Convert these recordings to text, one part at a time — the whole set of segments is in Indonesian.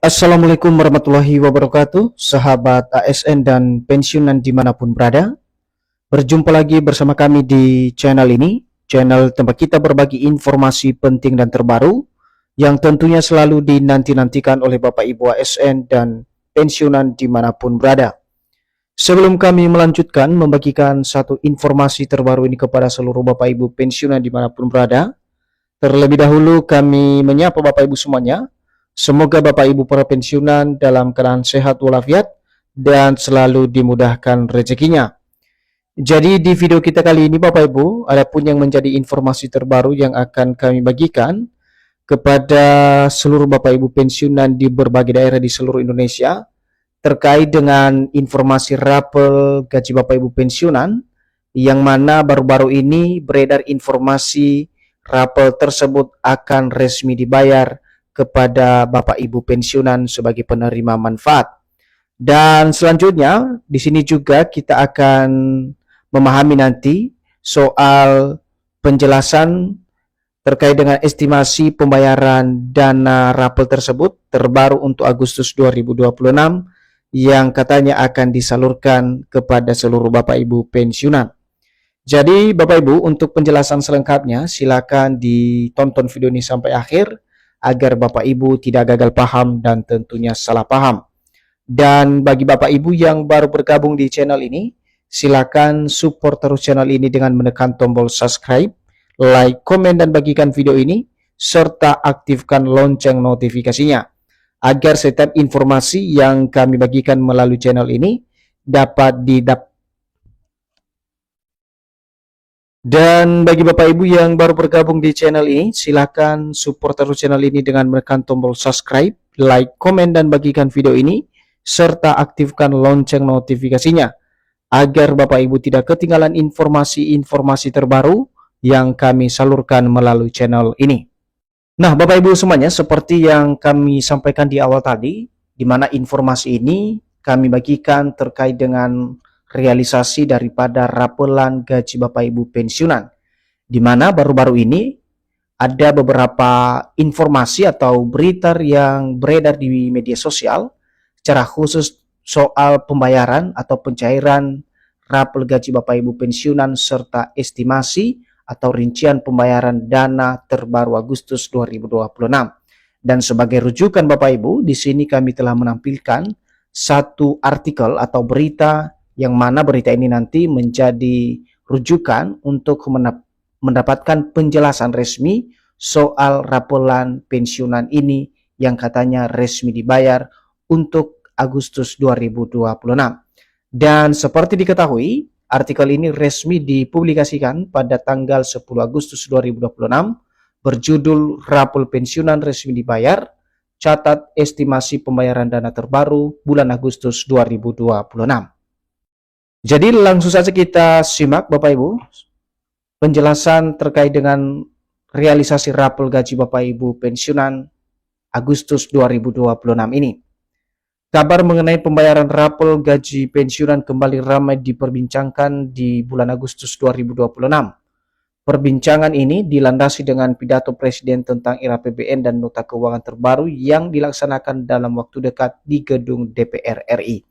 Assalamualaikum warahmatullahi wabarakatuh, sahabat ASN dan pensiunan dimanapun berada. Berjumpa lagi bersama kami di channel ini, channel tempat kita berbagi informasi penting dan terbaru yang tentunya selalu dinanti-nantikan oleh Bapak Ibu ASN dan pensiunan dimanapun berada. Sebelum kami melanjutkan membagikan satu informasi terbaru ini kepada seluruh Bapak Ibu pensiunan dimanapun berada, terlebih dahulu kami menyapa Bapak Ibu semuanya. Semoga Bapak Ibu para pensiunan dalam keadaan sehat walafiat dan selalu dimudahkan rezekinya. Jadi di video kita kali ini Bapak Ibu, ada pun yang menjadi informasi terbaru yang akan kami bagikan kepada seluruh Bapak Ibu pensiunan di berbagai daerah di seluruh Indonesia terkait dengan informasi rapel gaji Bapak Ibu pensiunan, yang mana baru-baru ini beredar informasi rapel tersebut akan resmi dibayar kepada Bapak Ibu pensiunan sebagai penerima manfaat. Dan selanjutnya di sini juga kita akan memahami nanti soal penjelasan terkait dengan estimasi pembayaran dana rapel tersebut terbaru untuk Agustus 2026 yang katanya akan disalurkan kepada seluruh Bapak Ibu pensiunan. Jadi Bapak Ibu, untuk penjelasan selengkapnya silakan ditonton video ini sampai akhir agar Bapak Ibu tidak gagal paham dan tentunya salah paham. Dan bagi Bapak Ibu yang baru bergabung di channel ini, silakan support terus channel ini dengan menekan tombol subscribe, like, komen, dan bagikan video ini, serta aktifkan lonceng notifikasinya, agar setiap informasi yang kami bagikan melalui channel ini dapat Dan bagi Bapak Ibu yang baru bergabung di channel ini, silakan support terus channel ini dengan menekan tombol subscribe, like, komen, dan bagikan video ini, serta aktifkan lonceng notifikasinya, agar Bapak Ibu tidak ketinggalan informasi-informasi terbaru yang kami salurkan melalui channel ini. Nah, Bapak Ibu semuanya, seperti yang kami sampaikan di awal tadi, di mana informasi ini kami bagikan terkait dengan realisasi daripada rapelan gaji Bapak Ibu pensiunan, di mana baru-baru ini ada beberapa informasi atau berita yang beredar di media sosial secara khusus soal pembayaran atau pencairan rapel gaji Bapak Ibu pensiunan serta estimasi atau rincian pembayaran dana terbaru Agustus 2026. Dan sebagai rujukan Bapak Ibu, di sini kami telah menampilkan satu artikel atau berita yang mana berita ini nanti menjadi rujukan untuk mendapatkan penjelasan resmi soal rapelan pensiunan ini yang katanya resmi dibayar untuk Agustus 2026. Dan seperti diketahui, artikel ini resmi dipublikasikan pada tanggal 10 Agustus 2026 berjudul Rapel Pensiunan Resmi Dibayar, catat estimasi pembayaran dana terbaru bulan Agustus 2026. Jadi langsung saja kita simak Bapak Ibu penjelasan terkait dengan realisasi rapel gaji Bapak Ibu pensiunan Agustus 2026 ini. Kabar mengenai pembayaran rapel gaji pensiunan kembali ramai diperbincangkan di bulan Agustus 2026. Perbincangan ini dilandasi dengan pidato Presiden tentang era APBN dan nota keuangan terbaru yang dilaksanakan dalam waktu dekat di gedung DPR RI.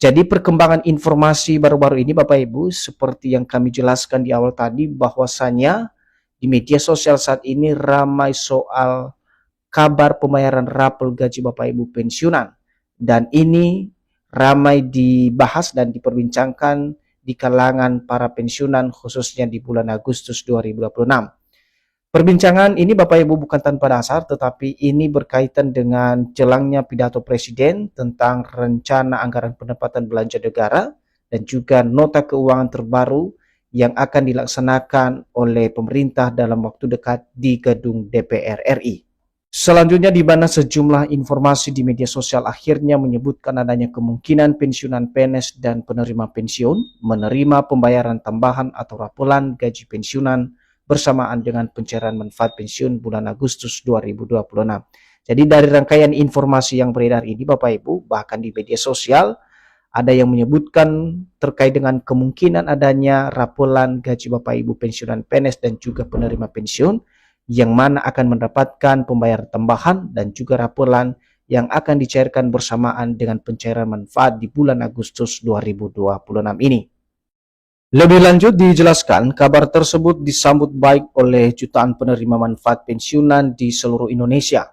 Jadi perkembangan informasi baru-baru ini Bapak Ibu, seperti yang kami jelaskan di awal tadi, bahwasanya di media sosial saat ini ramai soal kabar pembayaran rapel gaji Bapak Ibu pensiunan. Dan ini ramai dibahas dan diperbincangkan di kalangan para pensiunan khususnya di bulan Agustus 2026. Perbincangan ini Bapak Ibu bukan tanpa dasar, tetapi ini berkaitan dengan jelangnya pidato Presiden tentang rencana anggaran pendapatan belanja negara dan juga nota keuangan terbaru yang akan dilaksanakan oleh pemerintah dalam waktu dekat di gedung DPR RI. Selanjutnya, di mana sejumlah informasi di media sosial akhirnya menyebutkan adanya kemungkinan pensiunan PNS dan penerima pensiun menerima pembayaran tambahan atau rapelan gaji pensiunan bersamaan dengan pencairan manfaat pensiun bulan Agustus 2026. Jadi dari rangkaian informasi yang beredar ini Bapak Ibu, bahkan di media sosial ada yang menyebutkan terkait dengan kemungkinan adanya rapelan gaji Bapak Ibu pensiunan PNS dan juga penerima pensiun yang mana akan mendapatkan pembayaran tambahan dan juga rapelan yang akan dicairkan bersamaan dengan pencairan manfaat di bulan Agustus 2026 ini. Lebih lanjut dijelaskan, kabar tersebut disambut baik oleh jutaan penerima manfaat pensiunan di seluruh Indonesia.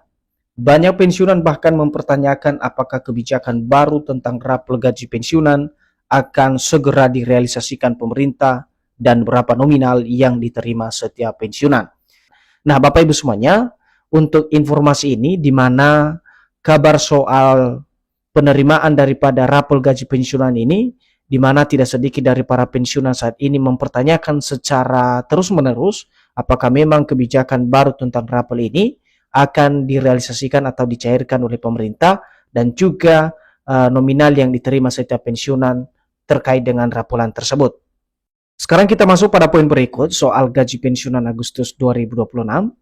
Banyak pensiunan bahkan mempertanyakan apakah kebijakan baru tentang rapel gaji pensiunan akan segera direalisasikan pemerintah dan berapa nominal yang diterima setiap pensiunan. Nah, Bapak Ibu semuanya, untuk informasi ini di mana kabar soal penerimaan daripada rapel gaji pensiunan ini, di mana tidak sedikit dari para pensiunan saat ini mempertanyakan secara terus-menerus apakah memang kebijakan baru tentang rapel ini akan direalisasikan atau dicairkan oleh pemerintah, dan juga nominal yang diterima setiap pensiunan terkait dengan rapelan tersebut. Sekarang kita masuk pada poin berikut soal gaji pensiunan Agustus 2026.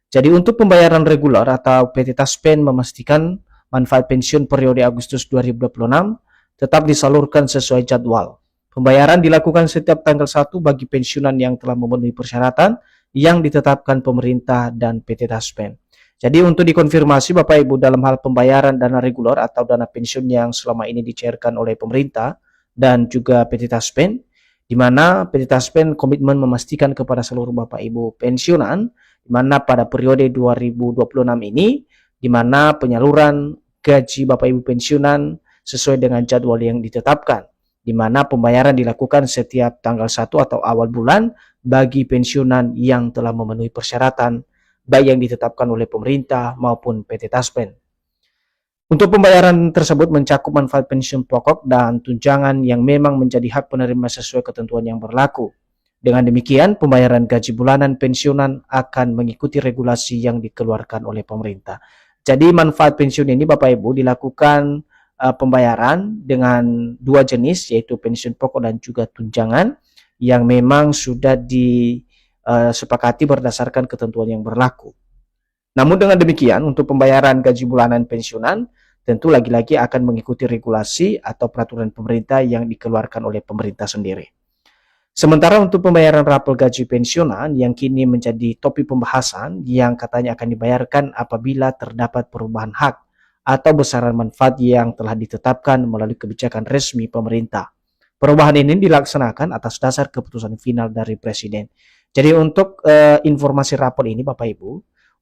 Jadi untuk pembayaran reguler atau PT Taspen memastikan manfaat pensiun periode Agustus 2026 tetap disalurkan sesuai jadwal. Pembayaran dilakukan setiap tanggal 1 bagi pensiunan yang telah memenuhi persyaratan yang ditetapkan pemerintah dan PT Taspen. Jadi untuk dikonfirmasi Bapak Ibu dalam hal pembayaran dana reguler atau dana pensiun yang selama ini dicairkan oleh pemerintah dan juga PT Taspen, di mana PT Taspen komitmen memastikan kepada seluruh Bapak Ibu pensiunan, di mana pada periode 2026 ini, di mana penyaluran gaji Bapak Ibu pensiunan sesuai dengan jadwal yang ditetapkan, di mana pembayaran dilakukan setiap tanggal 1 atau awal bulan bagi pensiunan yang telah memenuhi persyaratan, baik yang ditetapkan oleh pemerintah maupun PT Taspen. Untuk pembayaran tersebut mencakup manfaat pensiun pokok dan tunjangan yang memang menjadi hak penerima sesuai ketentuan yang berlaku. Dengan demikian, pembayaran gaji bulanan pensiunan akan mengikuti regulasi yang dikeluarkan oleh pemerintah. Jadi manfaat pensiun ini Bapak Ibu dilakukan pembayaran dengan dua jenis, yaitu pensiun pokok dan juga tunjangan yang memang sudah disepakati berdasarkan ketentuan yang berlaku. Namun dengan demikian, untuk pembayaran gaji bulanan pensiunan tentu lagi-lagi akan mengikuti regulasi atau peraturan pemerintah yang dikeluarkan oleh pemerintah sendiri. Sementara untuk pembayaran rapel gaji pensiunan yang kini menjadi topik pembahasan yang katanya akan dibayarkan apabila terdapat perubahan hak atau besaran manfaat yang telah ditetapkan melalui kebijakan resmi pemerintah. Perubahan ini dilaksanakan atas dasar keputusan final dari Presiden. Jadi untuk informasi rapel ini Bapak Ibu,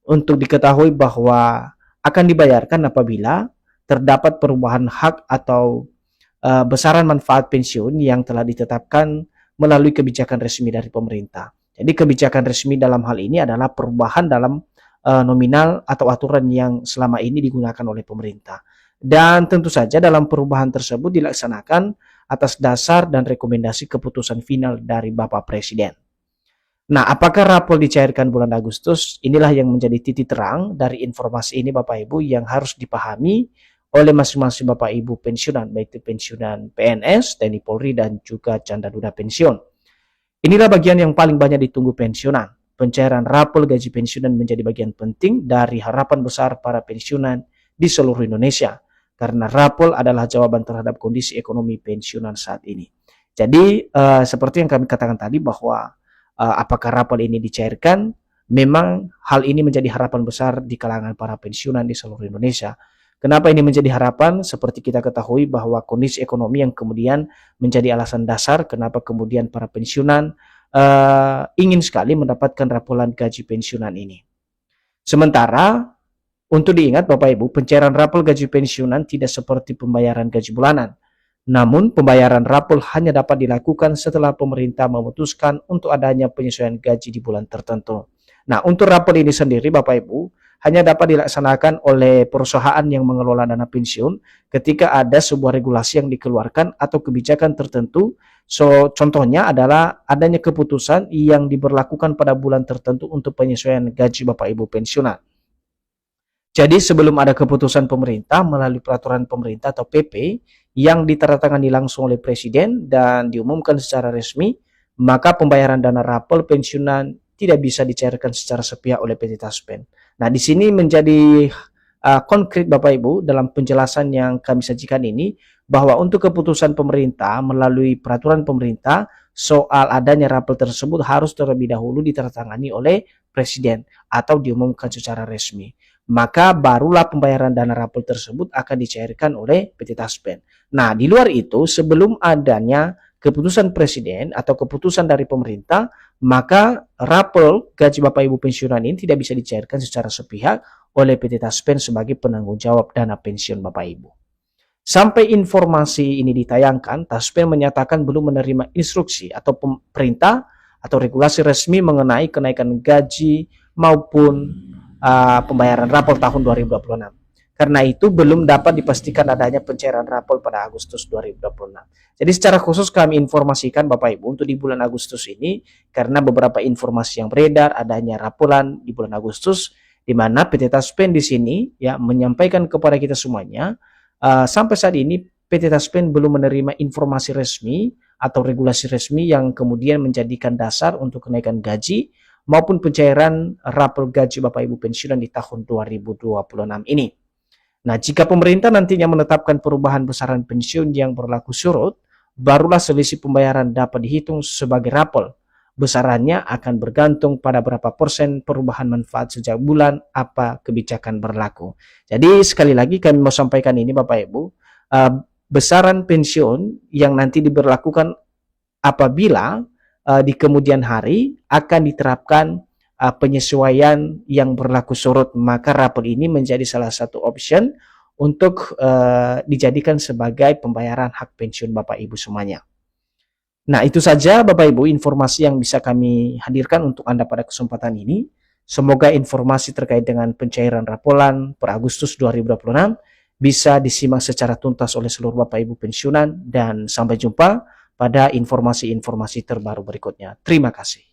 untuk diketahui bahwa akan dibayarkan apabila terdapat perubahan hak atau besaran manfaat pensiun yang telah ditetapkan melalui kebijakan resmi dari pemerintah. Jadi kebijakan resmi dalam hal ini adalah perubahan dalam nominal atau aturan yang selama ini digunakan oleh pemerintah. Dan tentu saja dalam perubahan tersebut dilaksanakan atas dasar dan rekomendasi keputusan final dari Bapak Presiden. Nah, apakah rapel dicairkan bulan Agustus? Inilah yang menjadi titik terang dari informasi ini Bapak Ibu yang harus dipahami oleh masing-masing Bapak Ibu pensiunan, baik itu pensiunan PNS, TNI Polri, dan juga janda duda pensiun. Inilah bagian yang paling banyak ditunggu pensiunan. Pencairan rapel gaji pensiunan menjadi bagian penting dari harapan besar para pensiunan di seluruh Indonesia, karena rapel adalah jawaban terhadap kondisi ekonomi pensiunan saat ini. Jadi seperti yang kami katakan tadi bahwa apakah rapel ini dicairkan, memang hal ini menjadi harapan besar di kalangan para pensiunan di seluruh Indonesia. Kenapa ini menjadi harapan? Seperti kita ketahui bahwa kondisi ekonomi yang kemudian menjadi alasan dasar kenapa kemudian para pensiunan ingin sekali mendapatkan rapelan gaji pensiunan ini. Sementara untuk diingat Bapak Ibu, pencairan rapel gaji pensiunan tidak seperti pembayaran gaji bulanan. Namun pembayaran rapel hanya dapat dilakukan setelah pemerintah memutuskan untuk adanya penyesuaian gaji di bulan tertentu. Nah, untuk rapel ini sendiri Bapak Ibu hanya dapat dilaksanakan oleh perusahaan yang mengelola dana pensiun ketika ada sebuah regulasi yang dikeluarkan atau kebijakan tertentu. So, contohnya adalah adanya keputusan yang diberlakukan pada bulan tertentu untuk penyesuaian gaji Bapak Ibu pensiunan. Jadi sebelum ada keputusan pemerintah melalui peraturan pemerintah atau PP yang ditandatangani langsung oleh Presiden dan diumumkan secara resmi, maka pembayaran dana rapel pensiunan tidak bisa dicairkan secara sepihak oleh PT Taspen. Nah, di sini menjadi konkret Bapak Ibu dalam penjelasan yang kami sajikan ini, bahwa untuk keputusan pemerintah melalui peraturan pemerintah soal adanya rapel tersebut harus terlebih dahulu ditandatangani oleh Presiden atau diumumkan secara resmi. maka barulah pembayaran dana rapel tersebut akan dicairkan oleh PT Taspen. Nah, di luar itu sebelum adanya keputusan presiden atau keputusan dari pemerintah, maka rapel gaji Bapak Ibu pensiunan ini tidak bisa dicairkan secara sepihak oleh PT Taspen sebagai penanggung jawab dana pensiun Bapak Ibu. Sampai informasi ini ditayangkan, Taspen menyatakan belum menerima instruksi atau perintah atau regulasi resmi mengenai kenaikan gaji maupun pembayaran rapel tahun 2026. Karena itu belum dapat dipastikan adanya pencairan rapel pada Agustus 2026. Jadi secara khusus kami informasikan Bapak Ibu untuk di bulan Agustus ini, karena beberapa informasi yang beredar adanya rapelan di bulan Agustus, di mana PT Taspen di sini ya menyampaikan kepada kita semuanya, sampai saat ini PT Taspen belum menerima informasi resmi atau regulasi resmi yang kemudian menjadikan dasar untuk kenaikan gaji maupun pencairan rapel gaji Bapak Ibu pensiunan di tahun 2026 ini. Nah, jika pemerintah nantinya menetapkan perubahan besaran pensiun yang berlaku surut, barulah selisih pembayaran dapat dihitung sebagai rapel. Besarannya akan bergantung pada berapa persen perubahan manfaat sejak bulan apa kebijakan berlaku. Jadi sekali lagi kami mau sampaikan ini Bapak Ibu, besaran pensiun yang nanti diberlakukan apabila di kemudian hari akan diterapkan penyesuaian yang berlaku surut, maka rapel ini menjadi salah satu option untuk dijadikan sebagai pembayaran hak pensiun Bapak Ibu semuanya. Nah, itu saja Bapak Ibu informasi yang bisa kami hadirkan untuk Anda pada kesempatan ini. Semoga informasi terkait dengan pencairan rapelan per Agustus 2026 bisa disimak secara tuntas oleh seluruh Bapak Ibu pensiunan, dan sampai jumpa pada informasi-informasi terbaru berikutnya. Terima kasih.